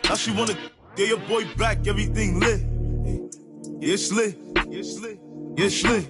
Now she wanna get your boy back, everything lit. Yeah, it's lit. Yeah, it's lit. Yeah, it's lit.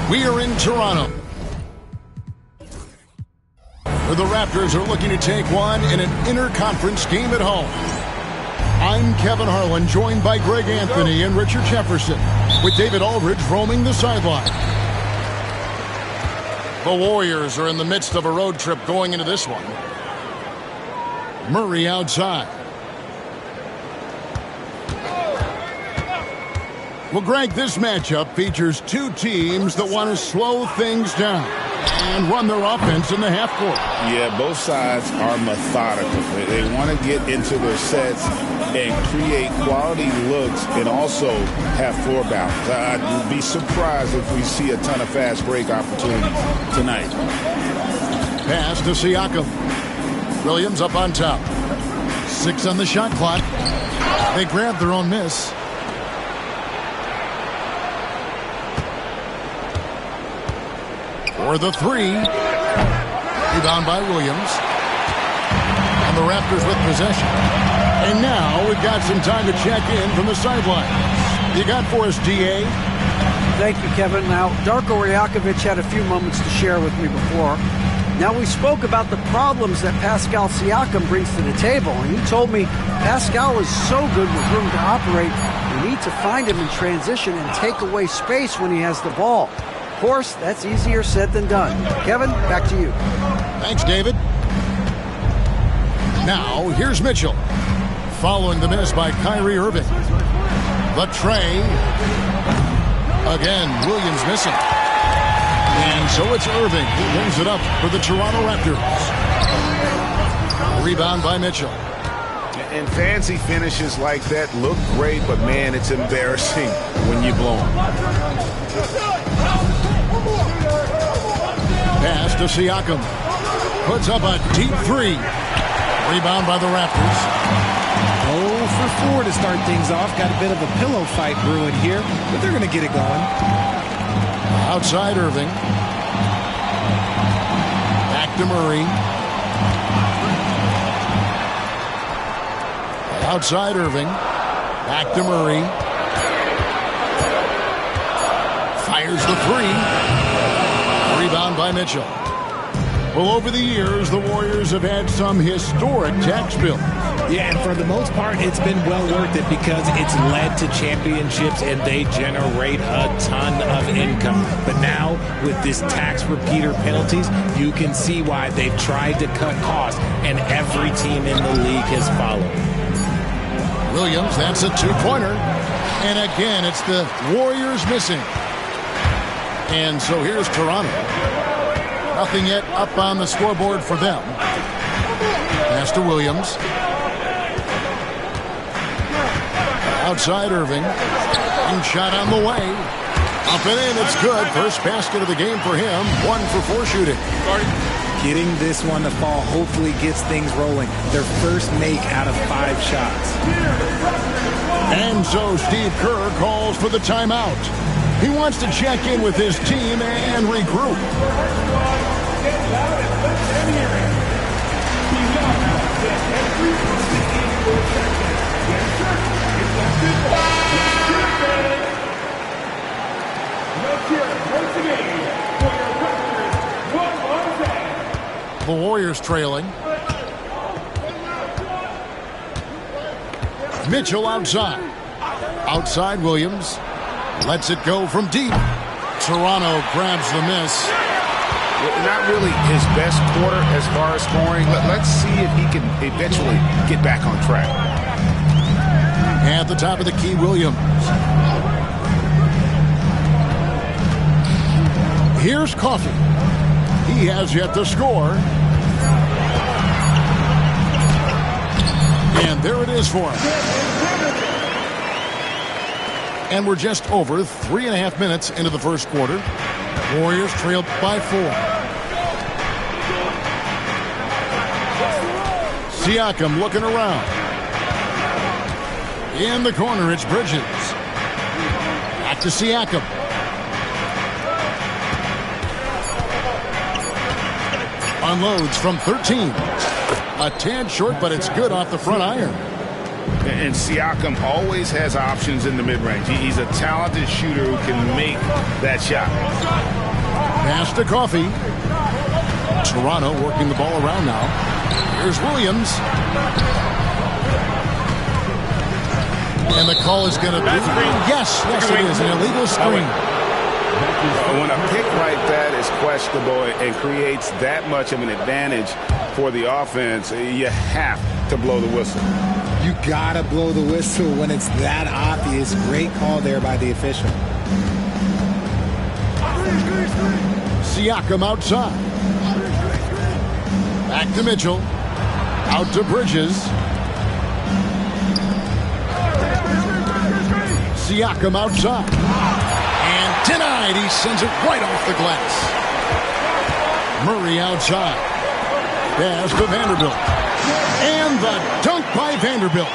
We are in Toronto, where the Raptors are looking to take one in an interconference game at home. I'm Kevin Harlan, joined by Greg Anthony and Richard Jefferson, with David Aldridge roaming the sideline. The Warriors are in the midst of a road trip going into this one. Murray outside. Well, Greg, this matchup features two teams that want to slow things down and run their offense in the half court. Yeah, both sides are methodical. They want to get into their sets and create quality looks and also have floor balance. I'd be surprised if we see a ton of fast break opportunities tonight. Pass to Siakam. Williams up on top. 6 on the shot clock. They grab their own miss. For the three. Rebound by Williams. And the Raptors with possession. And now we've got some time to check in from the sidelines. You got for us, D.A.? Thank you, Kevin. Now, Darko Rajakovic had a few moments to share with me before. Now, we spoke about the problems that Pascal Siakam brings to the table, and he told me Pascal is so good with room to operate, we need to find him in transition and take away space when he has the ball. Of course, that's easier said than done. Kevin, back to you. Thanks, David. Now, here's Mitchell. Following the miss by Kyrie Irving. The tray. Again, Williams missing. And so it's Irving who brings it up for the Toronto Raptors. Rebound by Mitchell. And fancy finishes like that look great, but man, it's embarrassing when you blow them. Pass to Siakam. Puts up a deep three. Rebound by the Raptors. 0 for 4 to start things off. Got a bit of a pillow fight brewing here, but they're going to get it going. Outside Irving. Back to Murray. Outside Irving. Back to Murray. Fires the three. Rebound by Mitchell. Well, over the years, the Warriors have had some historic tax bills. Yeah, and for the most part, it's been well worth it because it's led to championships and they generate a ton of income. But now, with this tax repeater penalties, you can see why they've tried to cut costs, and every team in the league has followed. Williams, that's a two-pointer. And again, it's the Warriors missing. And so here's Toronto. Nothing yet up on the scoreboard for them. Pass to Williams. Outside Irving. And shot on the way. Up and in, it's good. First basket of the game for him. 1 for 4 shooting. Getting this one to fall hopefully gets things rolling. Their first make out of 5 shots. And so Steve Kerr calls for the timeout. He wants to check in with his team and regroup. The Warriors trailing. Mitchell outside. Outside Williams. Lets it go from deep. Toronto grabs the miss. Not really his best quarter as far as scoring. Let's see if he can eventually get back on track. At the top of the key, Williams. Here's Coffey. He has yet to score. And there it is for him. And we're just over 3.5 minutes into the first quarter. Warriors trailed by 4. Siakam looking around. In the corner, it's Bridges. Back to Siakam. Unloads from 13. A tad short, but it's good off the front iron. And Siakam always has options in the mid-range. He's a talented shooter who can make that shot. Pass to Coffey. Toronto working the ball around now. Here's Williams. And the call is going to be... Yes, it is. An illegal screen. When a pick like that is questionable and creates that much of an advantage for the offense, you have to blow the whistle. You gotta blow the whistle when it's that obvious. Great call there by the official. Siakam outside. Back to Mitchell. Out to Bridges. Siakam outside. And denied. He sends it right off the glass. Murray outside. Pass to Vanderbilt. And the dunk by Vanderbilt.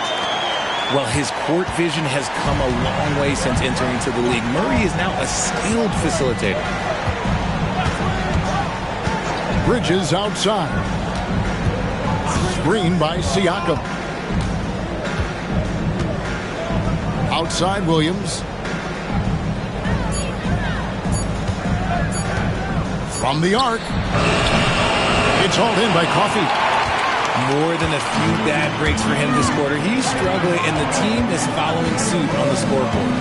Well, his court vision has come a long way since entering into the league. Murray is now a skilled facilitator. Bridges outside. Screen by Siakam. Outside Williams. From the arc. It's hauled in by Coffey. More than a few bad breaks for him this quarter. He's struggling, and the team is following suit on the scoreboard.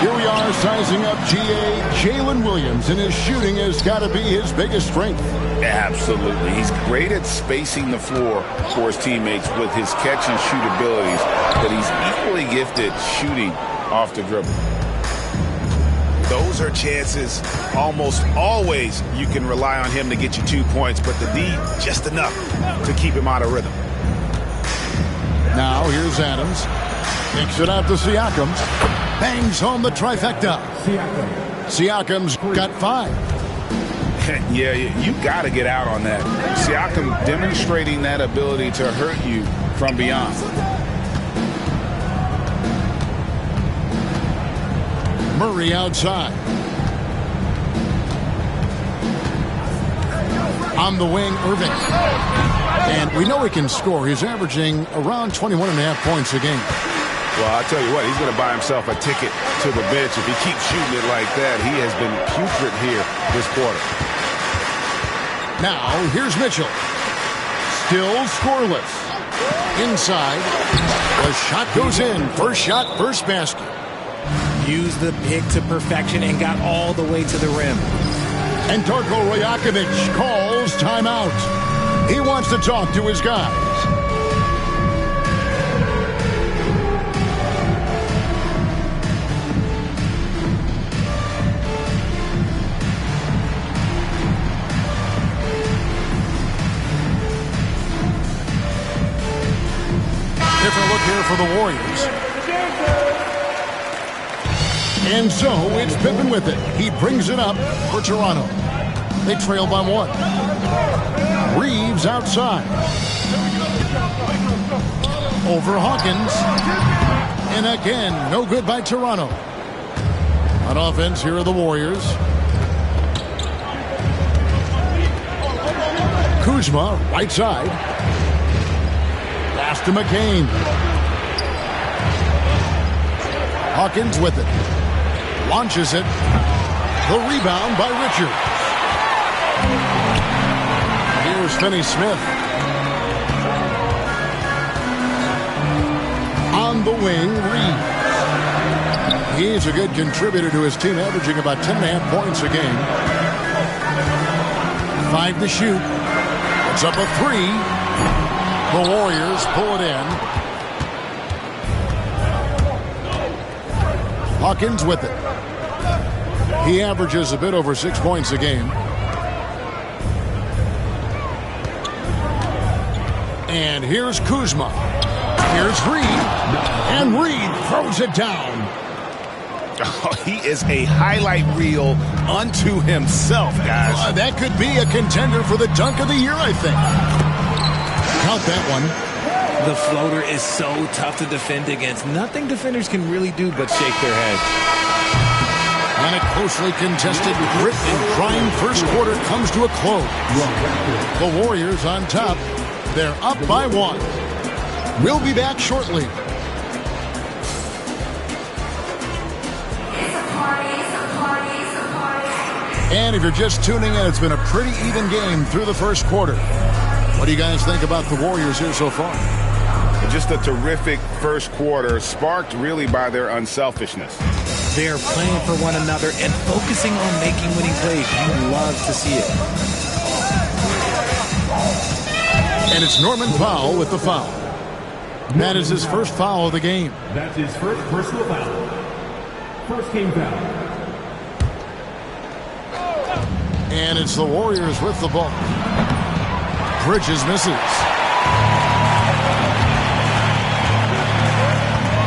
Here we are sizing up GA Jalen Williams, and his shooting has got to be his biggest strength. Absolutely. He's great at spacing the floor for his teammates with his catch and shoot abilities, but he's equally gifted shooting off the dribble. Those are chances almost always you can rely on him to get you 2 points, but the D just enough to keep him out of rhythm. Now here's Adams. Kicks it out to Siakam. Bangs home the trifecta. Siakam's got 5. Yeah, you got to get out on that. Siakam demonstrating that ability to hurt you from beyond. Murray outside. On the wing, Irving. And we know he can score. He's averaging around 21.5 points a game. Well, I'll tell you what, he's going to buy himself a ticket to the bench. If he keeps shooting it like that, he has been putrid here this quarter. Now, here's Mitchell. Still scoreless. Inside. The shot goes in. First shot, first basket. Used the pick to perfection and got all the way to the rim. And Darko Rajakovic calls timeout. He wants to talk to his guys. here for the Warriors. And so it's Pippen with it. He brings it up for Toronto. They trail by 1. Reeves outside. Over Hawkins. And again, no good by Toronto. On offense, here are the Warriors. Kuzma, right side. Pass to McCain. Hawkins with it. Launches it. The rebound by Richards. Here's Finney-Smith. On the wing, Reeves. He's a good contributor to his team, averaging about 10.5 points a game. 5 to shoot. It's up a 3. The Warriors pull it in. Hawkins with it. He averages a bit over 6 points a game. And here's Kuzma. Here's Reed. And Reed throws it down. Oh, he is a highlight reel unto himself, guys. That could be a contender for the dunk of the year, I think. Count that one. The floater is so tough to defend against. Nothing defenders can really do but shake their heads. And a closely contested, grit and grind first quarter comes to a close. The Warriors on top. They're up by 1. We'll be back shortly. And if you're just tuning in, it's been a pretty even game through the first quarter. What do you guys think about the Warriors here so far? Just a terrific first quarter, sparked really by their unselfishness. They're playing for one another and focusing on making winning plays. You love to see it. And it's Norman Powell with the foul. That is his first foul of the game. That's his first personal foul. First game foul. And it's the Warriors with the ball. Bridges misses.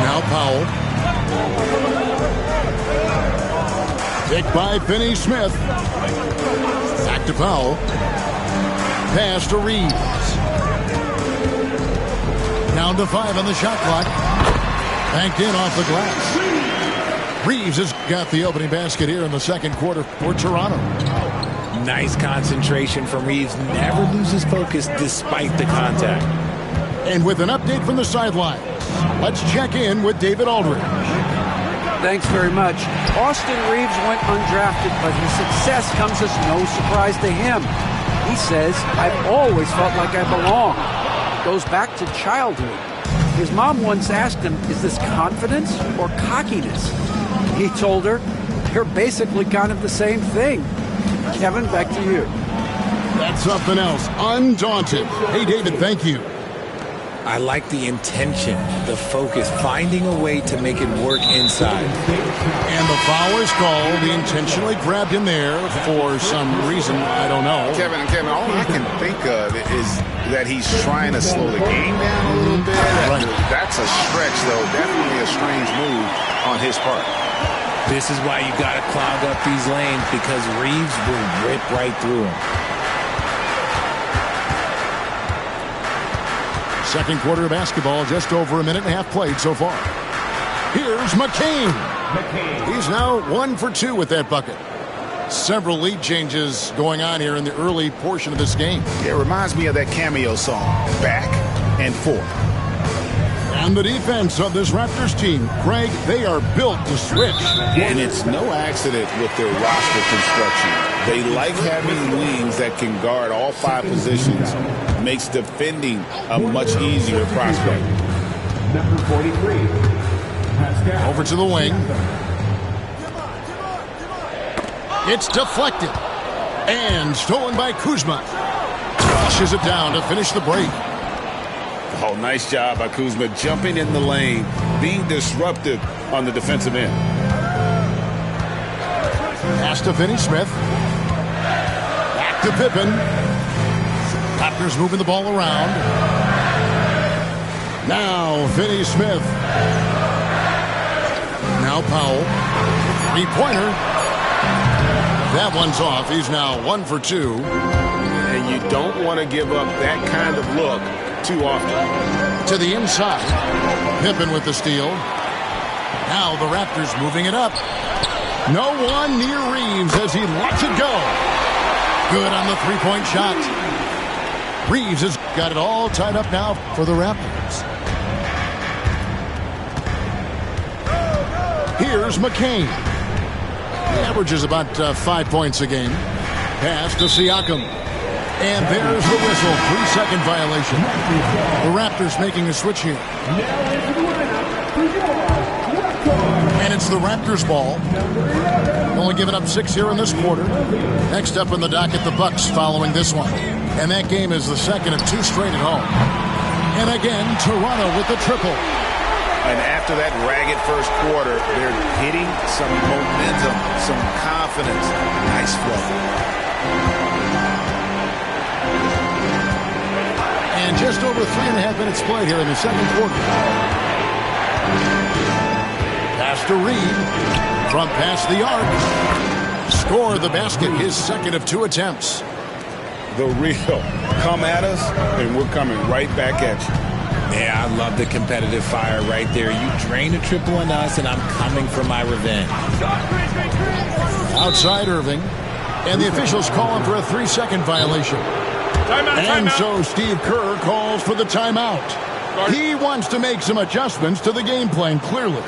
Now Powell. Picked by Finney-Smith. Back to Powell. Pass to Reeves. Down to 5 on the shot clock. Banked in off the glass. Reeves has got the opening basket here in the second quarter for Toronto. Nice concentration from Reeves. Never loses focus despite the contact. And with an update from the sidelines, let's check in with David Aldridge. Thanks very much. Austin Reeves went undrafted, but his success comes as no surprise to him. He says, I've always felt like I belong. Goes back to childhood. His mom once asked him, is this confidence or cockiness? He told her, they're basically kind of the same thing. Kevin, back to you. That's something else. Undaunted. Hey, David, thank you. I like the intention, the focus, finding a way to make it work inside. And the foul is called. He intentionally grabbed him there for some reason. I don't know. Kevin, all I can think of is that he's trying to slow the game down a little bit. Right. That's a stretch, though. Definitely a strange move on his part. This is why you got to clog up these lanes, because Reeves will rip right through them. Second quarter of basketball, just over a minute and a half played so far. Here's McCain. He's now 1 for 2 with that bucket. Several lead changes going on here in the early portion of this game. It reminds me of that cameo song, Back and Forth. And the defense of this Raptors team, Greg, they are built to switch. And it's no accident with their roster construction. They like having wings that can guard all 5 positions. Makes defending a much easier prospect. Number 43. Pascal. Over to the wing. It's deflected. And stolen by Kuzma. Flushes it down to finish the break. Oh, nice job by Kuzma jumping in the lane, being disruptive on the defensive end. Pass to Finney-Smith. Back to Pippen. Raptors moving the ball around. Now, Finney Smith. Now Powell. Three-pointer. That one's off. He's now 1 for 2. And you don't want to give up that kind of look too often. To the inside. Pippen with the steal. Now the Raptors moving it up. No one near Reeves as he lets it go. Good on the three-point shot. Reeves has got it all tied up now for the Raptors. Here's McCain. He averages about 5 points a game. Pass to Siakam. And there's the whistle. 3-second violation. The Raptors making a switch here. And it's the Raptors ball. Only giving up 6 here in this quarter. Next up in the docket, the Bucks following this one. And that game is the second of 2 straight at home. And again, Toronto with the triple. And after that ragged first quarter, they're hitting some momentum, some confidence. Nice flow. And just over 3.5 minutes played here in the second quarter. Pass to Reed. From past the arc. Score the basket, his second of 2 attempts. The real. Come at us, and we're coming right back at you. Yeah, I love the competitive fire right there. You drain a triple on us, and I'm coming for my revenge. Outside Irving. And the officials call him for a 3-second violation. And so Steve Kerr calls for the timeout. He wants to make some adjustments to the game plan, clearly.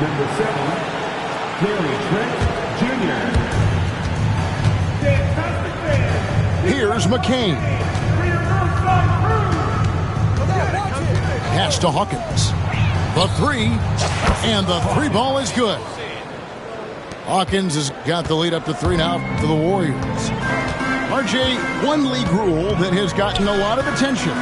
Number 7, Gary Trent Jr. Here's McCain. Pass to Hawkins. The 3. And the 3 ball is good. Hawkins has got the lead up to 3 now for the Warriors. RJ, one league rule that has gotten a lot of attention.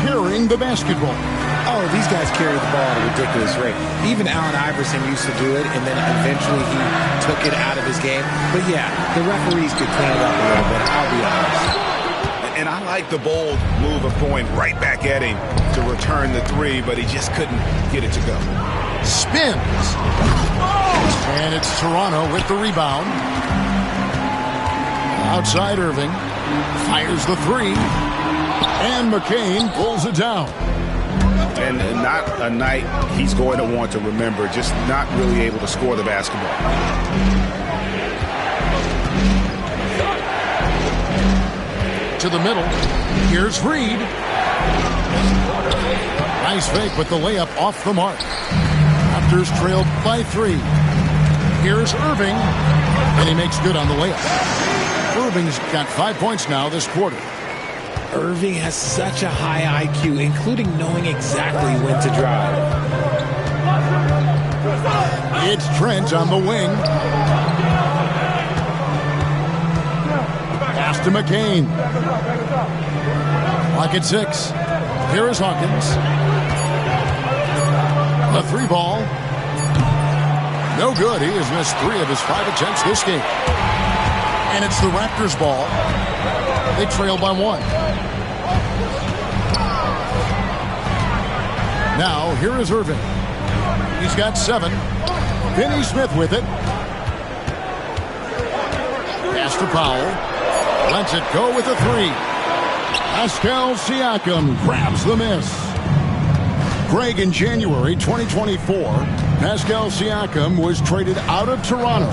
Carrying the basketball. Oh, these guys carry the ball at a ridiculous rate. Even Allen Iverson used to do it, and then eventually he took it out of his game. But yeah, the referees could clean it up a little bit, I'll be honest. And I like the bold move of going right back at him to return the 3, but he just couldn't get it to go. Spins. And it's Toronto with the rebound. Outside Irving. Fires the 3. And McCain pulls it down. And not a night he's going to want to remember, just not really able to score the basketball. To the middle. Here's Reed. Nice fake, but the layup off the mark. Raptors trailed by 3. Here's Irving. And he makes good on the layup. Irving's got 5 points now this quarter. Irving has such a high IQ, including knowing exactly when to drive. It's Trent on the wing. Pass to McCain. Clock at 6. Here is Hawkins. The 3 ball. No good. He has missed 3 of his 5 attempts this game. And it's the Raptors ball. They trail by 1. Now, here is Irving. He's got 7. Finney Smith with it. Pass to Powell. Lets it go with a 3. Pascal Siakam grabs the miss. Greg, in January 2024, Pascal Siakam was traded out of Toronto.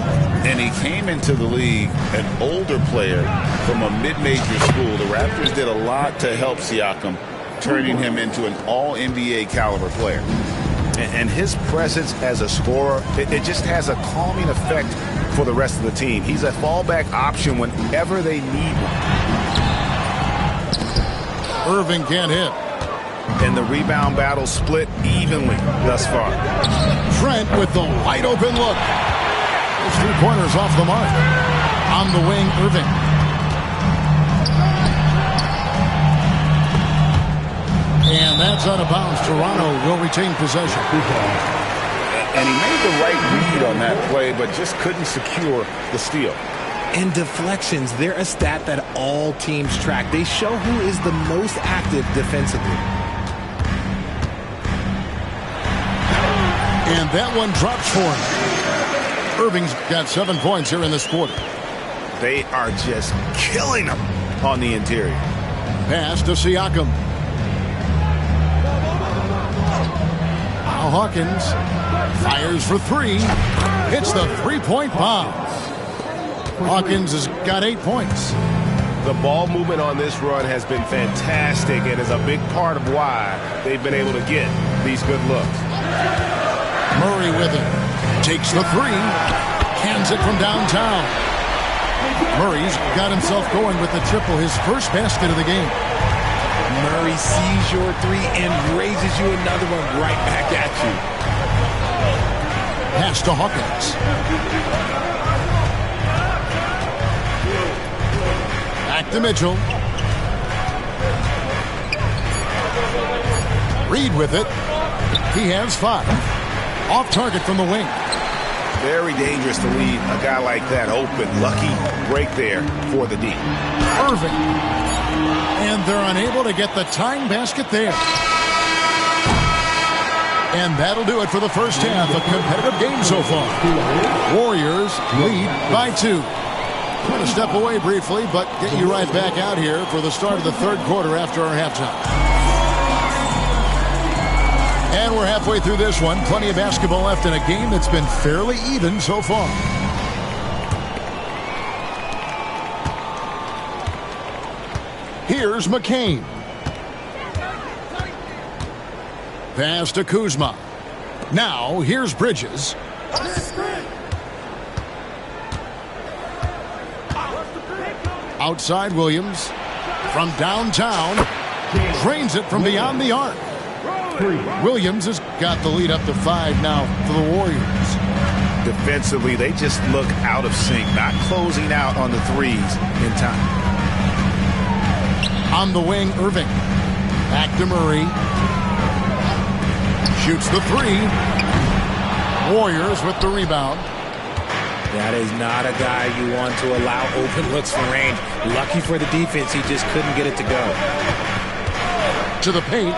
And he came into the league an older player from a mid-major school. The Raptors did a lot to help Siakam, turning him into an all-NBA caliber player. And his presence as a scorer, it just has a calming effect for the rest of the team. He's a fallback option whenever they need one. Irving can't hit. And the rebound battle split evenly thus far. Trent with the wide open look. Those 3-pointers off the mark. On the wing, Irving. And that's out of bounds. Toronto will retain possession. And he made the right read on that play, but just couldn't secure the steal. And deflections, they're a stat that all teams track. They show who is the most active defensively. And that one drops for him. Irving's got 7 points here in this quarter. They are just killing him on the interior. Pass to Siakam. Now Hawkins fires for 3. Hits the 3-point bomb. Hawkins has got 8 points. The ball movement on this run has been fantastic and is a big part of why they've been able to get these good looks. Murray with it. Takes the 3. Cans it from downtown. Murray's got himself going with the triple, his first basket of the game. Murray sees your 3 and raises you another one right back at you. Pass to Hawkins. Back to Mitchell. Reed with it. He has 5. Off target from the wing. Very dangerous to leave a guy like that open. Lucky break there for the D. Irving. And they're unable to get the tying basket there. And that'll do it for the first half. A competitive game so far. Warriors lead by 2. I'm going to step away briefly, but get you right back out here for the start of the third quarter after our halftime. And we're halfway through this one. Plenty of basketball left in a game that's been fairly even so far. Here's McCain. Pass to Kuzma. Now, here's Bridges. Outside Williams. From downtown. Drains it from beyond the arc. Williams has got the lead up to 5 now for the Warriors. Defensively, they just look out of sync, not closing out on the threes in time. On the wing, Irving. Back to Murray. Shoots the 3. Warriors with the rebound. That is not a guy you want to allow open looks from range. Lucky for the defense, he just couldn't get it to go. To the paint.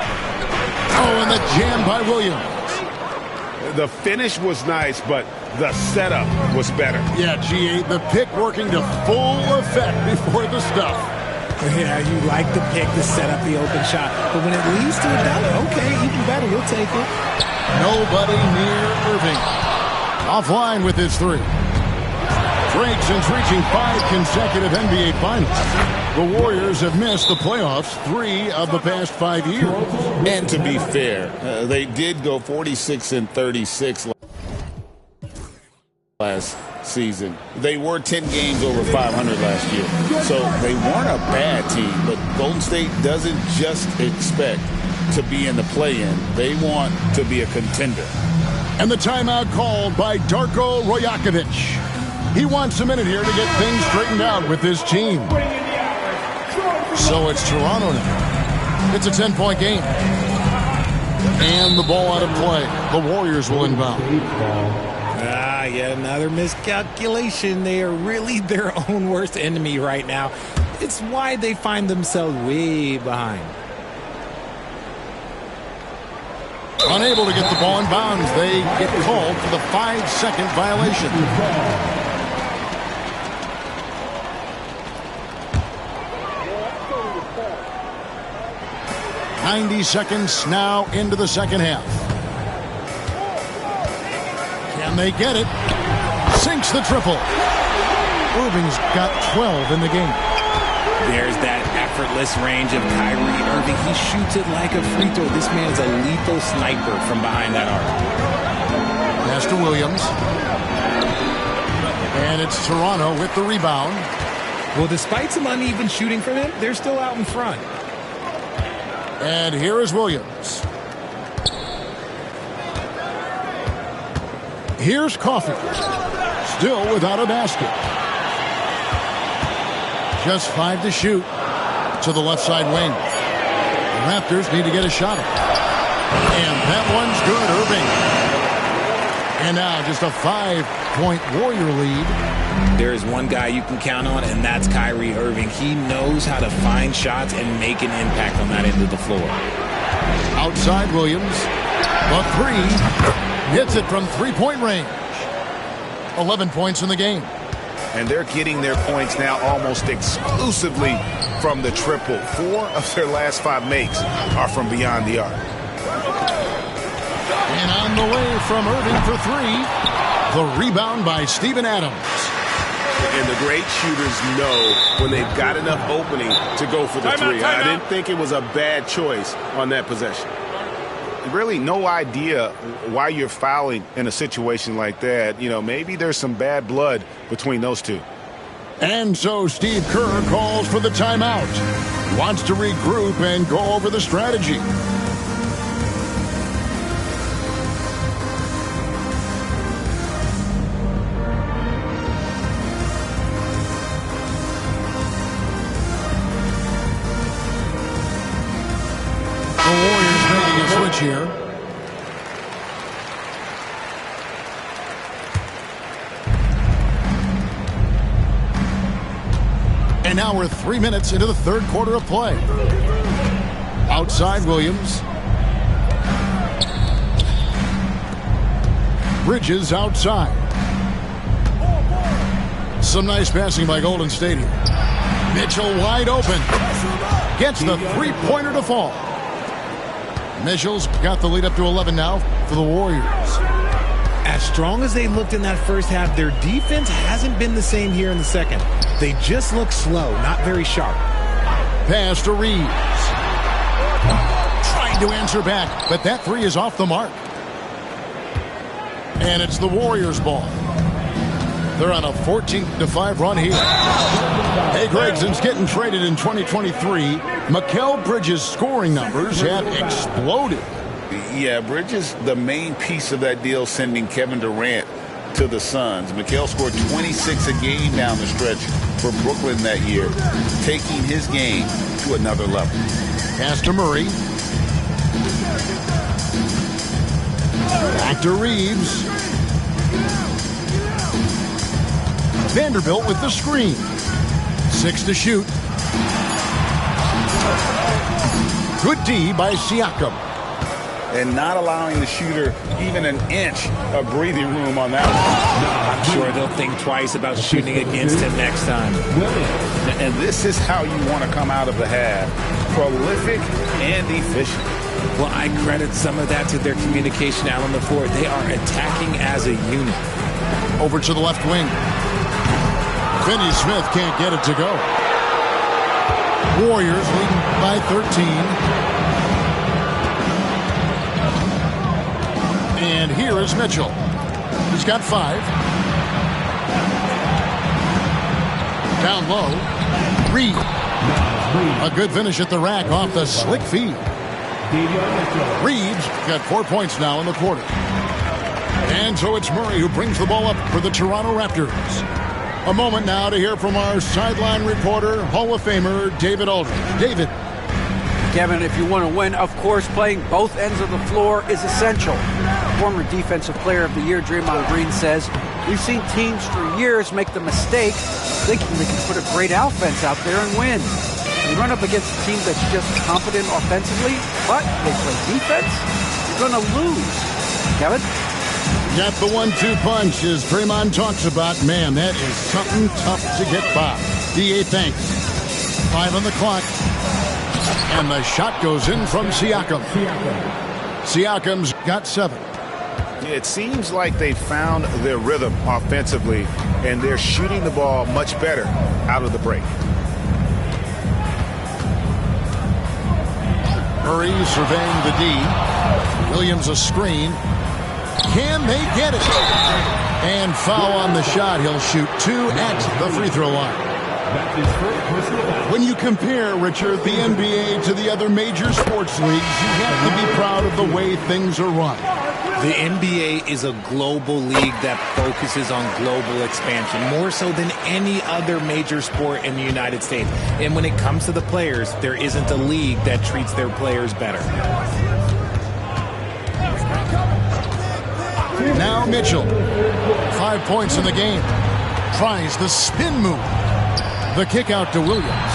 Oh, and the jam by Williams. The finish was nice, but the setup was better. Yeah, G8, the pick working to full effect before the stuff. Yeah, you like the pick to set up the open shot. But when it leads to a dunk, okay, even better, you'll take it. Nobody near Irving. Offline with his 3. Drake since reaching 5 consecutive NBA Finals. The Warriors have missed the playoffs 3 of the past 5 years. And to be fair, they did go 46-36 last season. They were 10 games over 500 last year. So they weren't a bad team, but Golden State doesn't just expect to be in the play-in. They want to be a contender. And the timeout called by Darko Rajakovic. He wants a minute here to get things straightened out with his team. So it's Toronto now. It's a 10-point game. And the ball out of play. The Warriors will inbound. Yet another miscalculation. They are really their own worst enemy right now. It's why they find themselves way behind. Unable to get the ball in bounds. They get called for the 5-second violation. 90 seconds now into the second half. Can they get it? Sinks the triple. Irving's got 12 in the game. There's that effortless range of Kyrie Irving. He shoots it like a free throw. This man is a lethal sniper from behind that arc. Pass to Williams. And it's Toronto with the rebound. Well, despite some uneven shooting from him, they're still out in front. And here is Williams. Here's Coffey. Still without a basket. Just 5 to shoot to the left side wing. The Raptors need to get a shot up. And that one's good, Irving. And now just a 5-point Warrior lead. There is one guy you can count on, and that's Kyrie Irving. He knows how to find shots and make an impact on that end of the floor. Outside Williams. A 3. Hits it from 3-point range. 11 points in the game. And they're getting their points now almost exclusively from the triple. 4 of their last 5 makes are from beyond the arc. And on the way from Irving for 3. The rebound by Steven Adams. And the great shooters know when they've got enough opening to go for the 3. I didn't think it was a bad choice on that possession. Really no idea why you're fouling in a situation like that. You know, maybe there's some bad blood between those two. And so Steve Kerr calls for the timeout. Wants to regroup and go over the strategy. The Warriors making a switch here. And now we're 3 minutes into the third quarter of play. Outside Williams. Bridges outside. Some nice passing by Golden State here. Mitchell wide open. Gets the three-pointer to fall. Mitchell's got the lead up to 11 now for the Warriors. As strong as they looked in that first half, their defense hasn't been the same here in the second. They just look slow, not very sharp. Pass to Reeves. Trying to answer back, but that 3 is off the mark. And it's the Warriors' ball. They're on a 14-5 run here. Hey, Greg, since getting traded in 2023, Mikal Bridges' scoring numbers have exploded. Yeah, Bridges, the main piece of that deal, sending Kevin Durant to the Suns. Mikal scored 26 a game down the stretch for Brooklyn that year, taking his game to another level. Pass to Murray. Back to Reeves. Vanderbilt with the screen. 6 to shoot. Good D by Siakam. And not allowing the shooter even an inch of breathing room on that one. I'm sure they'll think twice about shooting against him next time. And this is how you want to come out of the half. Prolific and efficient. Well, I credit some of that to their communication out on the floor. They are attacking as a unit. Over to the left wing. Finney Smith can't get it to go. Warriors leading by 13. And here is Mitchell. He's got 5. Down low. Reed. A good finish at the rack off the slick feed. Reeves got 4 points now in the quarter. And so it's Murray who brings the ball up for the Toronto Raptors. A moment now to hear from our sideline reporter, Hall of Famer David Aldridge. David. Kevin, if you want to win, of course, playing both ends of the floor is essential. Former Defensive Player of the Year Draymond Green says, we've seen teams for years make the mistake thinking they can put a great offense out there and win. You run up against a team that's just competent offensively, but they play defense, you're going to lose. Kevin? Got the 1-2 punch, as Draymond talks about. Man, that is something tough to get by. DA thanks. 5 on the clock. And the shot goes in from Siakam. Siakam's got 7. It seems like they found their rhythm offensively, and they're shooting the ball much better out of the break. Murray surveying the D. Williams a screen. Can they get it? And foul on the shot. He'll shoot 2 at the free throw line. That's his first personal foul. When you compare, Richard, the NBA to the other major sports leagues, you have to be proud of the way things are run. The NBA is a global league that focuses on global expansion, more so than any other major sport in the United States. And when it comes to the players, there isn't a league that treats their players better. Now Mitchell, 5 points in the game. Tries the spin move. The kick out to Williams.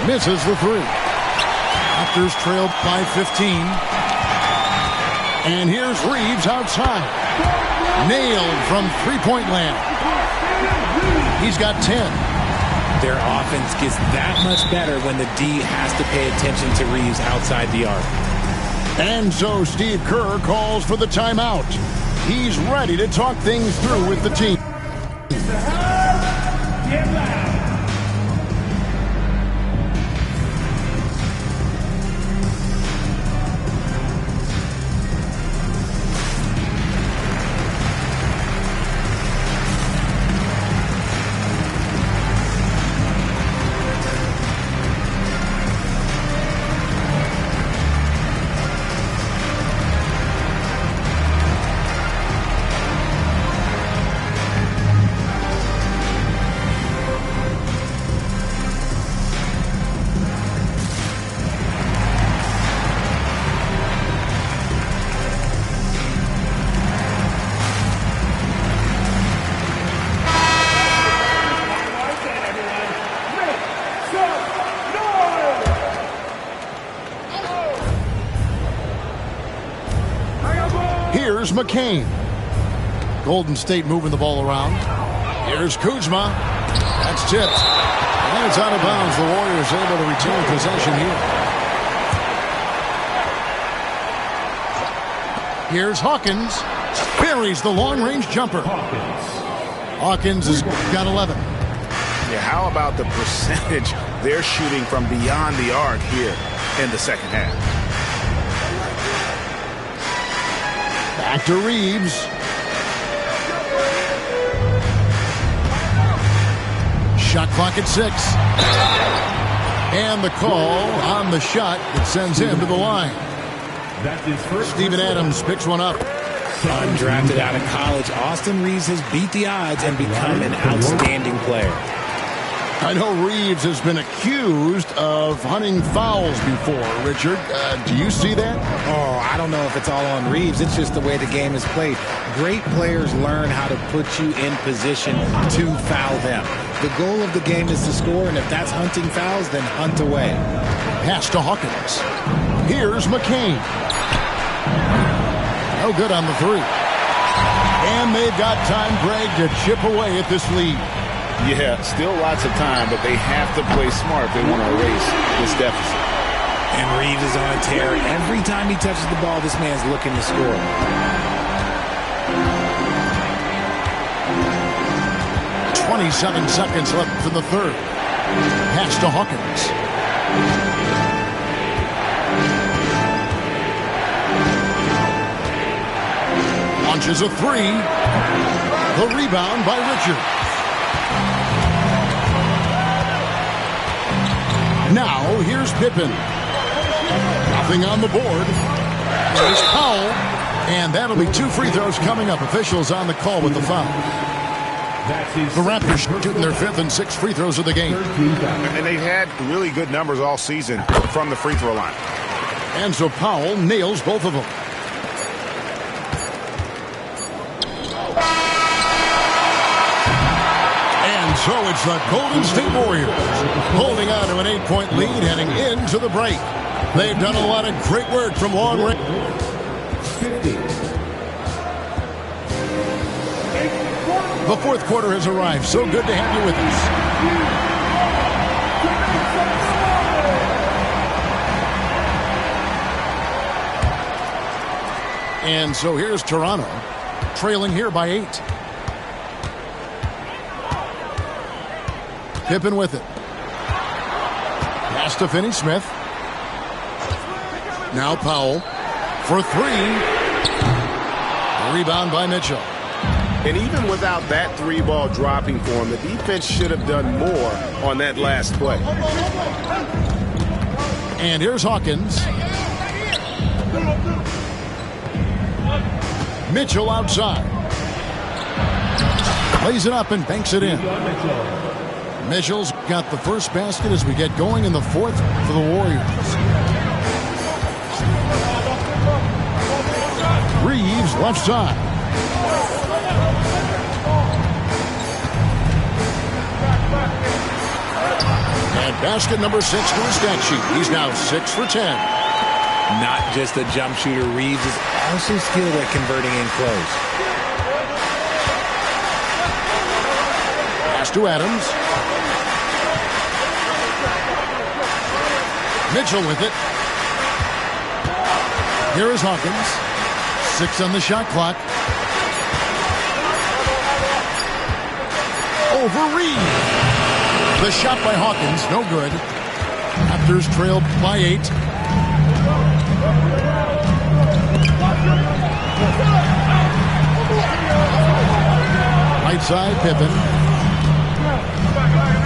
Misses the three. Raptors trailed by 15. And here's Reeves outside. Nailed from three-point land. He's got 10. Their offense gets that much better when the D has to pay attention to Reeves outside the arc. And so Steve Kerr calls for the timeout. He's ready to talk things through with the team. Here's McCain. Golden State moving the ball around. Here's Kuzma. That's tipped. And it's out of bounds. The Warriors able to retain possession here. Here's Hawkins. Buries the long-range jumper. Hawkins has got 11. Yeah, how about the percentage they're shooting from beyond the arc here in the second half? Back to Reeves. Shot clock at 6. And the call on the shot that sends him to the line. Steven Adams picks one up. Undrafted out of college, Austin Reeves has beat the odds and become an outstanding player. I know Reeves has been accused of hunting fouls before, Richard. Do you see that? Oh, I don't know if it's all on Reeves. It's just the way the game is played. Great players learn how to put you in position to foul them. The goal of the game is to score, and if that's hunting fouls, then hunt away. Pass to Hawkins. Here's McCain. No good on the three. And they've got time, Greg, to chip away at this lead. Yeah, still lots of time, but they have to play smart if they want to erase this deficit. And Reeves is on a tear. Every time he touches the ball, this man's looking to score. .27 seconds left in the third. Pass to Hawkins. Launches a three. The rebound by Richard. Now, here's Pippen. Nothing on the board. There's Powell. And that'll be 2 free throws coming up. Officials on the call with the foul. The Raptors shooting their 5th and 6th free throws of the game. And they've had really good numbers all season from the free throw line. And so Powell nails both of them. So it's the Golden State Warriors holding on to an 8-point lead heading into the break. They've done a lot of great work from long range. The fourth quarter has arrived. So good to have you with us. And so here's Toronto trailing here by 8. Pippen with it. Pass to Finney-Smith. Now Powell for 3. Rebound by Mitchell. And even without that three ball dropping for him, the defense should have done more on that last play. And here's Hawkins. Mitchell outside. Plays it up and banks it in. Mitchell's got the first basket as we get going in the fourth for the Warriors. Reeves left side. And basket number 6 to the stat sheet. He's now 6 for 10. Not just a jump shooter, Reeves is also skilled at converting in close. Pass to Adams. Mitchell with it. Here is Hawkins. 6 on the shot clock. Over Reeves. The shot by Hawkins, no good. Raptors trailed by 8. Right side, Pippen.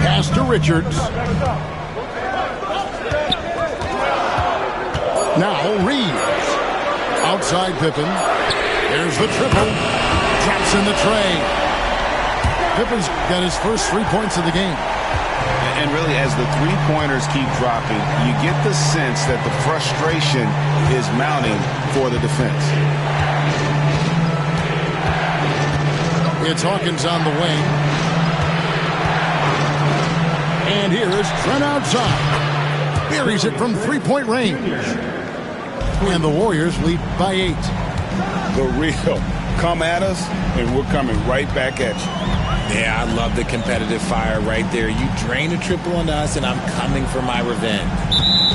Pass to Richards. Now Reeves. Outside Pippen. There's the triple. Drops in the tray. Pippen's got his first 3 points of the game. And really, as the three-pointers keep dropping, you get the sense that the frustration is mounting for the defense. It's Hawkins on the wing. And here is Trent outside. Buries it from three-point range. And the Warriors lead by 8. The real come at us, and we're coming right back at you. Yeah, I love the competitive fire right there. You drain a triple on us, and I'm coming for my revenge.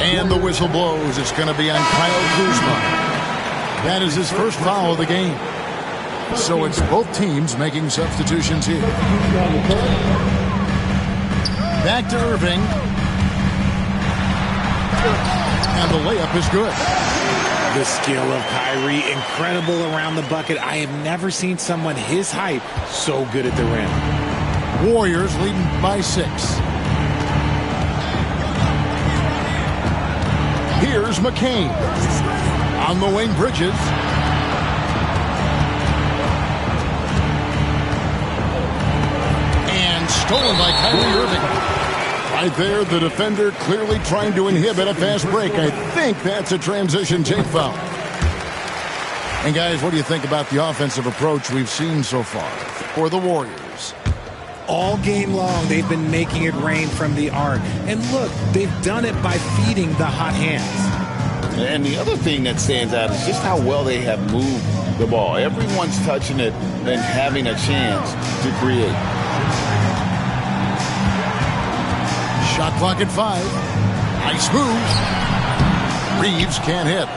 And the whistle blows. It's going to be on Kyle Kuzma. That is his first foul of the game. So it's both teams making substitutions here. Back to Irving. And the layup is good. The skill of Kyrie, incredible around the bucket. I have never seen someone his height so good at the rim. Warriors leading by 6. Here's McCain. On the wing, Bridges. And stolen by Kyrie Irving. Right there, the defender clearly trying to inhibit a fast break. I think that's a transition take foul. And guys, what do you think about the offensive approach we've seen so far for the Warriors? All game long, they've been making it rain from the arc. And look, they've done it by feeding the hot hands. And the other thing that stands out is just how well they have moved the ball. Everyone's touching it and having a chance to create. Shot clock at 5. Nice move. Reeves can't hit.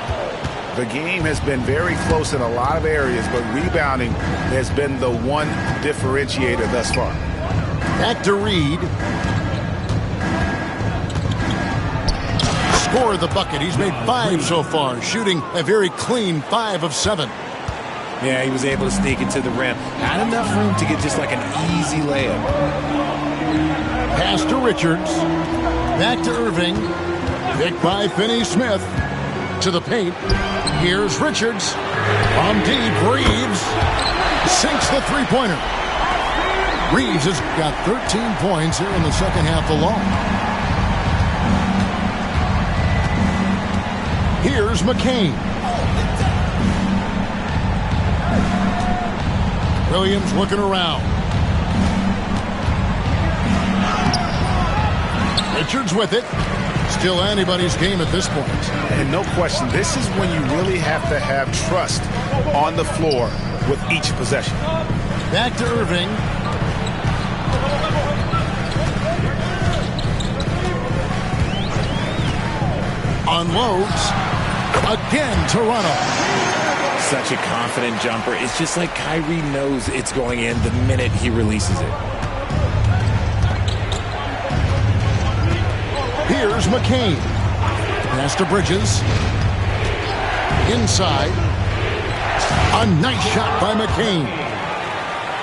The game has been very close in a lot of areas, but rebounding has been the one differentiator thus far. Back to Reed. Scored the bucket. He's made 5 so far, shooting a very clean 5 of 7. Yeah, he was able to sneak into the rim. Not enough room to get just like an easy layup. Pass to Richards. Back to Irving. Picked by Finney-Smith. To the paint. Here's Richards. From deep, Reeves. Sinks the three-pointer. Reeves has got 13 points here in the second half alone. Here's McCain. Williams looking around. Richards with it. Still anybody's game at this point. And no question, this is when you really have to have trust on the floor with each possession. Back to Irving. Unloads. Again, Toronto. Such a confident jumper. It's just like Kyrie knows it's going in the minute he releases it. Here's McCain. Pass to Bridges. Inside. A nice shot by McCain.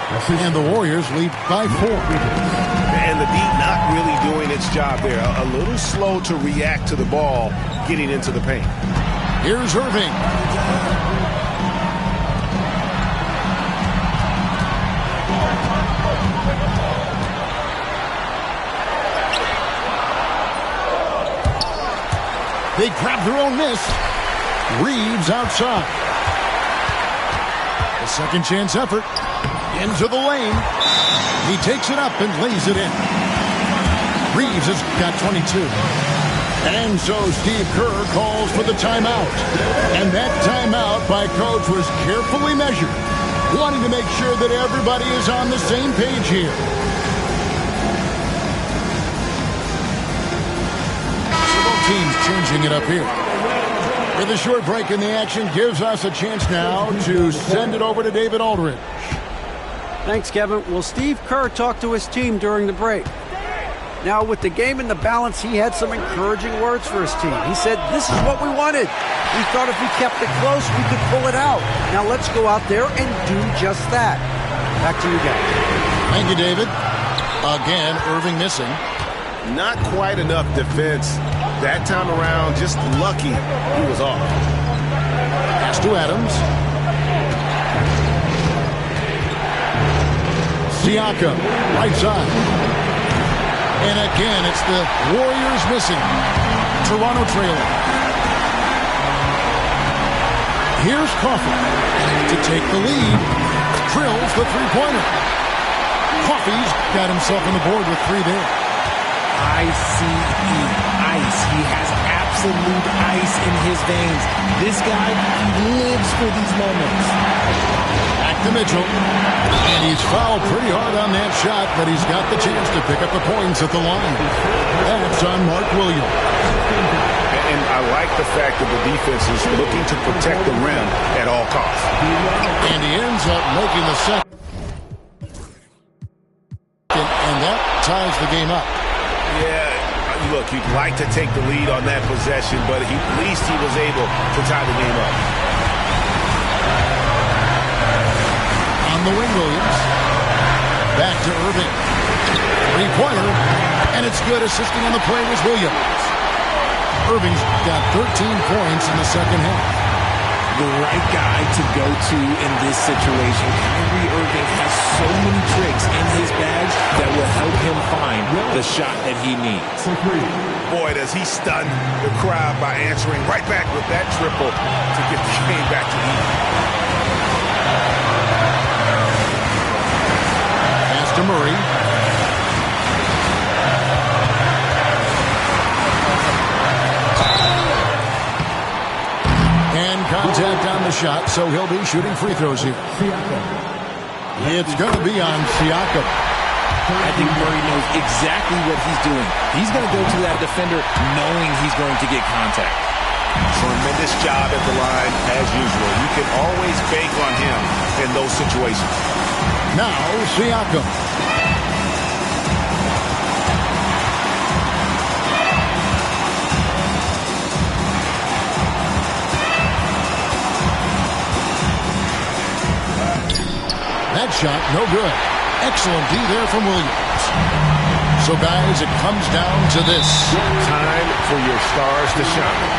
And the Warriors lead by 4. And the D not really doing its job there. A little slow to react to the ball getting into the paint. Here's Irving. They grab their own miss. Reeves outside. A second chance effort. Into the lane. He takes it up and lays it in. Reeves has got 22. And so Steve Kerr calls for the timeout. And that timeout by coach was carefully measured, wanting to make sure that everybody is on the same page here. Teams changing it up here. With a short break in the action, gives us a chance now to send it over to David Aldridge. Thanks, Kevin. Well, Steve Kerr talked to his team during the break. Now, with the game in the balance, he had some encouraging words for his team. He said, this is what we wanted. We thought if we kept it close, we could pull it out. Now let's go out there and do just that. Back to you guys. Thank you, David. Again, Irving missing. Not quite enough defense. That time around, just lucky he was off. Pass to Adams. Siakam, right side. And again, it's the Warriors missing. Toronto trailing. Here's Coffey to take the lead. Drills the three-pointer. Coffey's got himself on the board with 3 there. Ice. He has absolute ice in his veins. This guy, he lives for these moments. Back to Mitchell. And he's fouled pretty hard on that shot, but he's got the chance to pick up the points at the line. That's on Mark Williams. And I like the fact that the defense is looking to protect the rim at all costs. And he ends up making the second. And that ties the game up. Yeah, look, you'd like to take the lead on that possession, but at least he was able to tie the game up. On the wing, Williams. Back to Irving. Three-pointer, and it's good. Assisting on the play was Williams. Irving's got 13 points in the second half. The right guy to go to in this situation. Kyrie Irving has so many tricks in his bag that will help him find the shot that he needs. Boy, does he stun the crowd by answering right back with that triple to get the game back to even. Pass to Murray. Contact on the shot, so he'll be shooting free throws here. It's going to be on Siakam. I think Murray knows exactly what he's doing. He's going to go to that defender knowing he's going to get contact. Tremendous job at the line, as usual. You can always bank on him in those situations. Now, Siakam. That shot, no good. Excellent D there from Williams. So, guys, it comes down to this. Time for your stars to shine.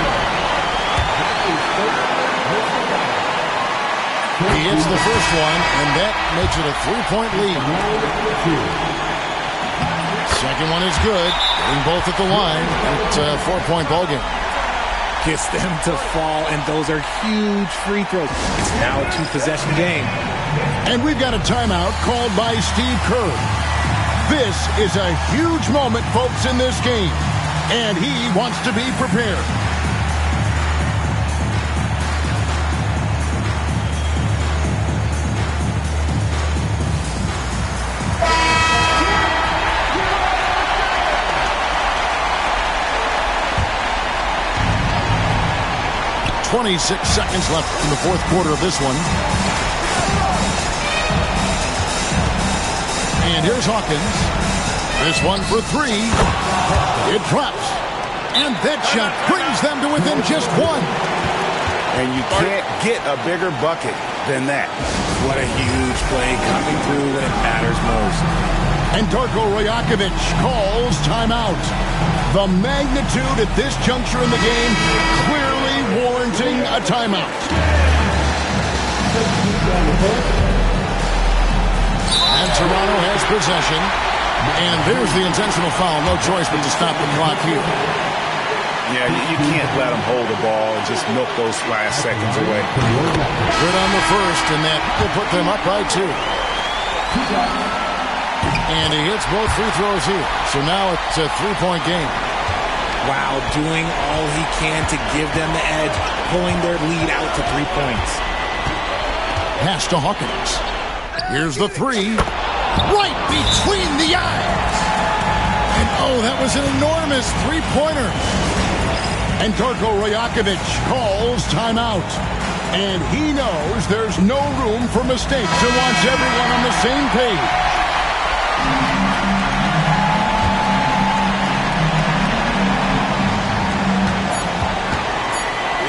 He hits the first one, and that makes it a 3-point lead. Second one is good. Getting both at the line. It's a 4-point ballgame. Gets them to fall, and those are huge free throws. It's now a 2-possession game. And we've got a timeout called by Steve Kerr. This is a huge moment, folks, in this game. And he wants to be prepared. .26 seconds left in the fourth quarter of this one. And here's Hawkins. This one for 3. It drops. And that shot brings them to within just 1. and you can't get a bigger bucket than that. What a huge play coming through when it matters most. And Darko Rajakovic calls timeout. The magnitude at this juncture in the game clearly warranting a timeout. And Toronto has possession. And there's the intentional foul. No choice but to stop the clock here. Yeah, you can't let them hold the ball and just milk those last seconds away. Good on the first, and that will put them up by 2. And he hits both free throws here. So now it's a 3-point game. Wow, doing all he can to give them the edge, pulling their lead out to 3 points. Pass to Hawkins. Here's the 3. Right between the eyes. And oh, that was an enormous three-pointer. And Darko Rajakovic calls timeout. And he knows there's no room for mistakes and wants everyone on the same page.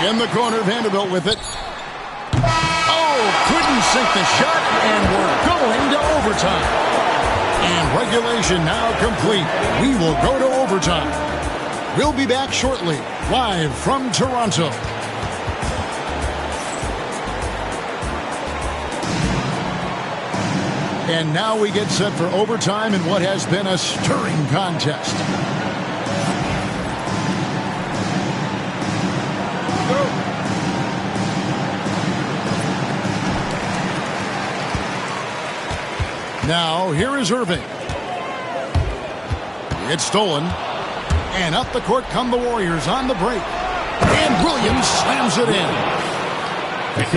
In the corner, Vanderbilt with it. Oh, couldn't sink the shot, and we're going to overtime. And regulation now complete. We will go to overtime. We'll be back shortly, live from Toronto. And now we get set for overtime in what has been a stirring contest. Now, here is Irving. It's stolen. And up the court come the Warriors on the break. And Williams slams it in.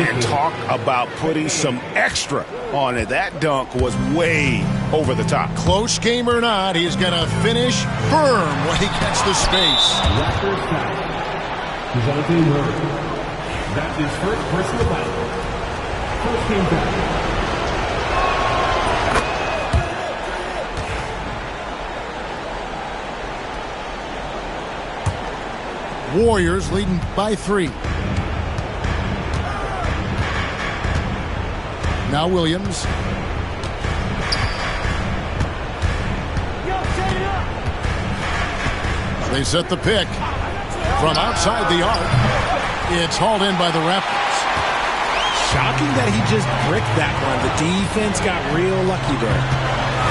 And talk about putting some extra on it. That dunk was way over the top. Close game or not, he's going to finish firm when he gets the space. Raptors foul. Dejounte Murray. That is first personal foul. First team foul. Warriors leading by 3. Now Williams. They set the pick from outside the arc. It's hauled in by the Raptors. Shocking that he just bricked that one. The defense got real lucky there.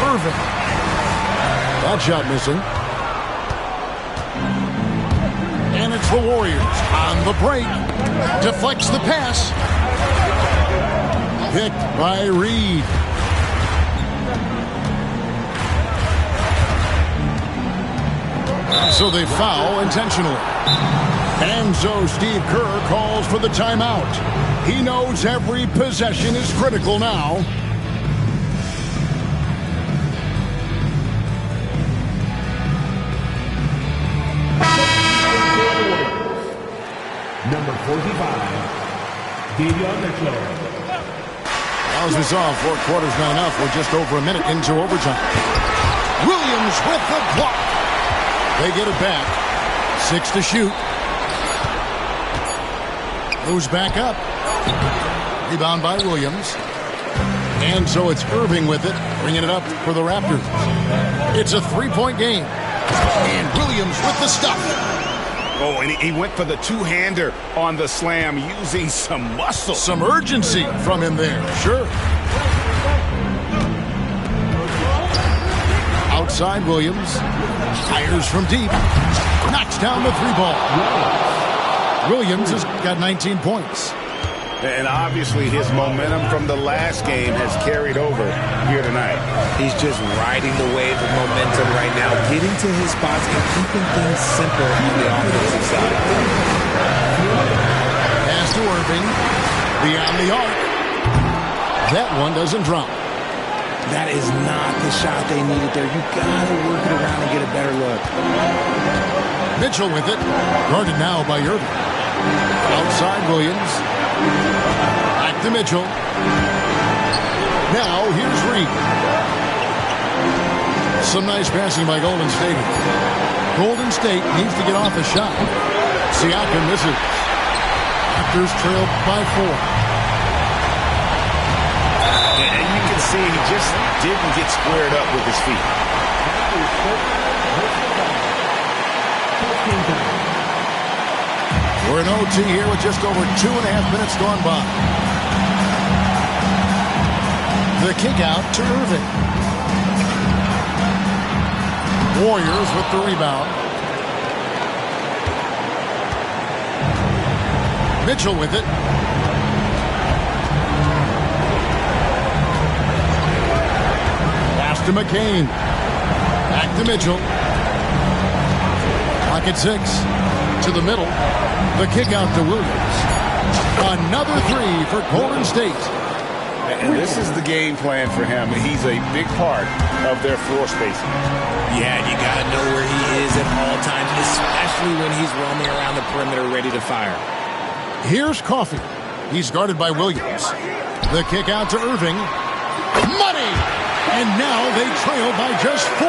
Irving. That shot missing. And it's the Warriors on the break. Deflects the pass. Picked by Reed. So they foul intentionally. And so Steve Kerr calls for the timeout. He knows every possession is critical now. Number 45, Davion Mitchell. As we saw, 4 quarters not enough. We're just over a minute into overtime. Williams with the block. They get it back. 6 to shoot. Moves back up. Rebound by Williams. And so it's Irving with it, bringing it up for the Raptors. It's a 3-point game. And Williams with the stuff. Oh, and he went for the two-hander on the slam, using some muscle. Some urgency from him there, sure. Outside Williams. Fires from deep. Knocks down the 3-ball. Williams has got 19 points. And obviously his momentum from the last game has carried over here tonight. He's just riding the wave of momentum right now, getting to his spots and keeping things simple on the offensive side. Pass to Irving. Beyond the arc. That one doesn't drop. That is not the shot they needed there. You gotta work it around and get a better look. Mitchell with it. Guarded now by Irving. Outside Williams. Back to Mitchell. Now here's Reed. Some nice passing by Golden State. Golden State needs to get off a shot. Siakam misses. Raptors trail by 4. And you can see he just didn't get squared up with his feet. We're in OT here with just over 2.5 minutes gone by. The kick out to Irving. Warriors with the rebound. Mitchell with it. Pass to McCain. Back to Mitchell. Pocket 6. To the middle. The kick out to Williams. Another 3 for Golden State. And this is the game plan for him. He's a big part of their floor spacing. Yeah, you got to know where he is at all times, especially when he's roaming around the perimeter ready to fire. Here's Coffey. He's guarded by Williams. The kick out to Irving. Money! And now they trail by just 4.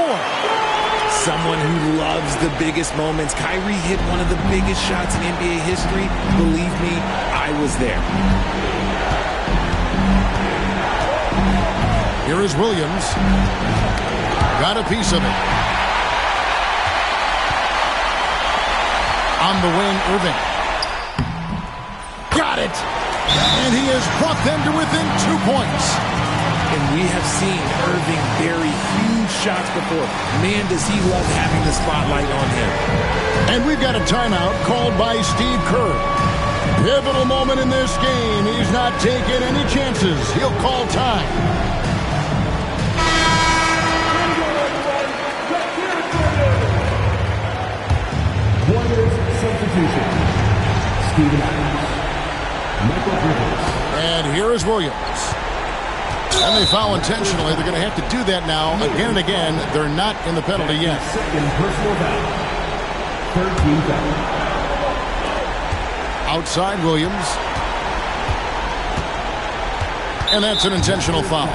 Someone who loves the biggest moments. Kyrie hit one of the biggest shots in NBA history. Believe me, I was there. Here is Williams. Got a piece of it. On the wing, Irving. Got it! And he has brought them to within 2 points. And we have seen Irving bury huge shots before. Man, does he love having the spotlight on him. And we've got a timeout called by Steve Kerr. Pivotal moment in this game. He's not taking any chances. He'll call time. Warriors substitution. Steven Adams. Michael Bridges. And here is Williams. And they foul intentionally. They're going to have to do that now again and again. They're not in the penalty yet. Second personal foul. Third team foul. Outside Williams. And that's an intentional foul.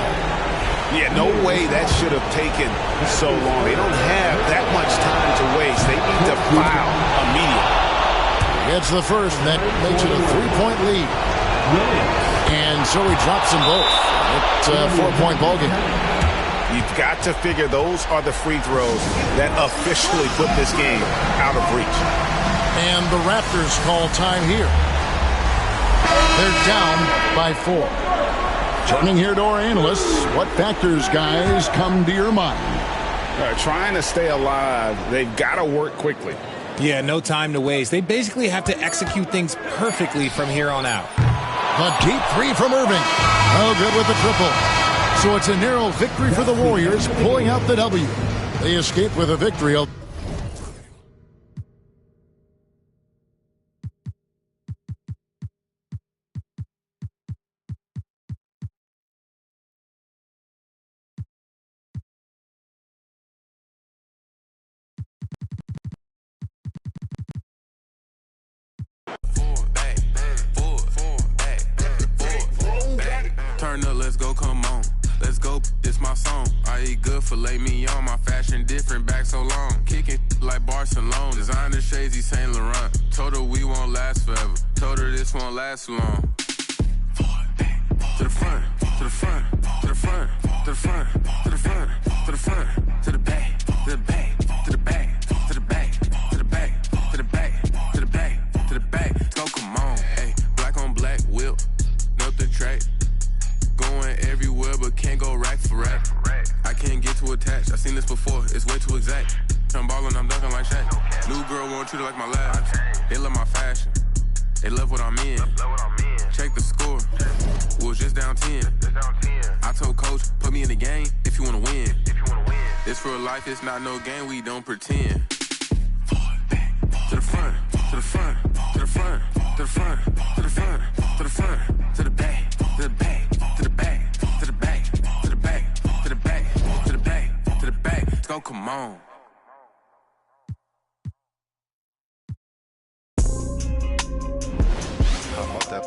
Yeah, no way that should have taken so long. They don't have that much time to waste. They need to foul immediately. It's the first. That makes it a 3-point lead. And so he drops them both. It's a 4-point ballgame. You've got to figure those are the free throws that officially put this game out of reach. And the Raptors call time here. They're down by 4. Turning here to our analysts, what factors, guys, come to your mind? Trying to stay alive, they've got to work quickly. Yeah, no time to waste. They basically have to execute things perfectly from here on out. A deep 3 from Irving. Oh, good with the triple. So it's a narrow victory for the Warriors, pulling out the W. They escape with a victory. Turn up, let's go, come on. Let's go, it's my song. I eat good, filet mignon. My fashion different, back so long. Kicking like Barcelona. Designer shades, Saint Laurent. Told her we won't last forever. Told her this won't last long. To the front, to the front, to the front, to the front, to the front, to the front, to the back, to the back, to the back, to the back, to the back, to the back, to the back, to the back. Let's go, come on. Hey, black on black whip, up the track. Going everywhere, but can't go rack for rack. I can't get too attached. I seen this before. It's way too exact. I'm ballin', I'm dunking like Shaq. New girl won't treat her like my last. They love my fashion. They love what I'm in. Check the score. We was just down 10. I told coach, put me in the game if you wanna win. It's real life, it's not no game. We don't pretend. To the front, to the front, to the front, to the front, to the front, to the front, to the back, to the back. To the back, to the back, to the back, to the back, to the back, to the back. Let's go, come on. How about that?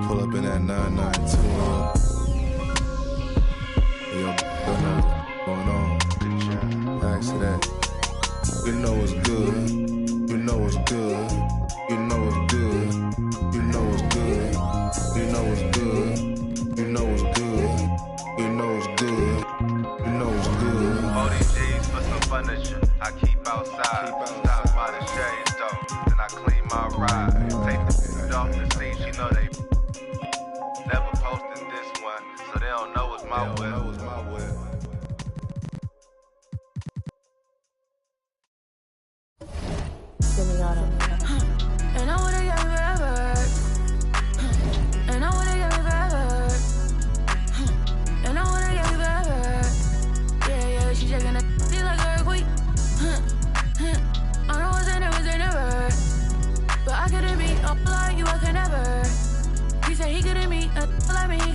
Pull up in that 992. Yo, going on. Thanks to that. You know it's good. You know it's good. You know it's good. You know it's good. You know it's good. You know it's good. You know it's good. You know it's good. 40 G's for some furniture. I keep outside. Stop by the shade store. Then I clean my ride. Take the off the seat. You know they never posted this one, so they don't know it's my whip. And I wanna get me forever. And I wanna get me forever. And I wanna get me forever. Yeah, yeah, she shaking that shit like a earthquake. I know what's in it, but I couldn't be up like you, I could never. He said he couldn't meet a like me.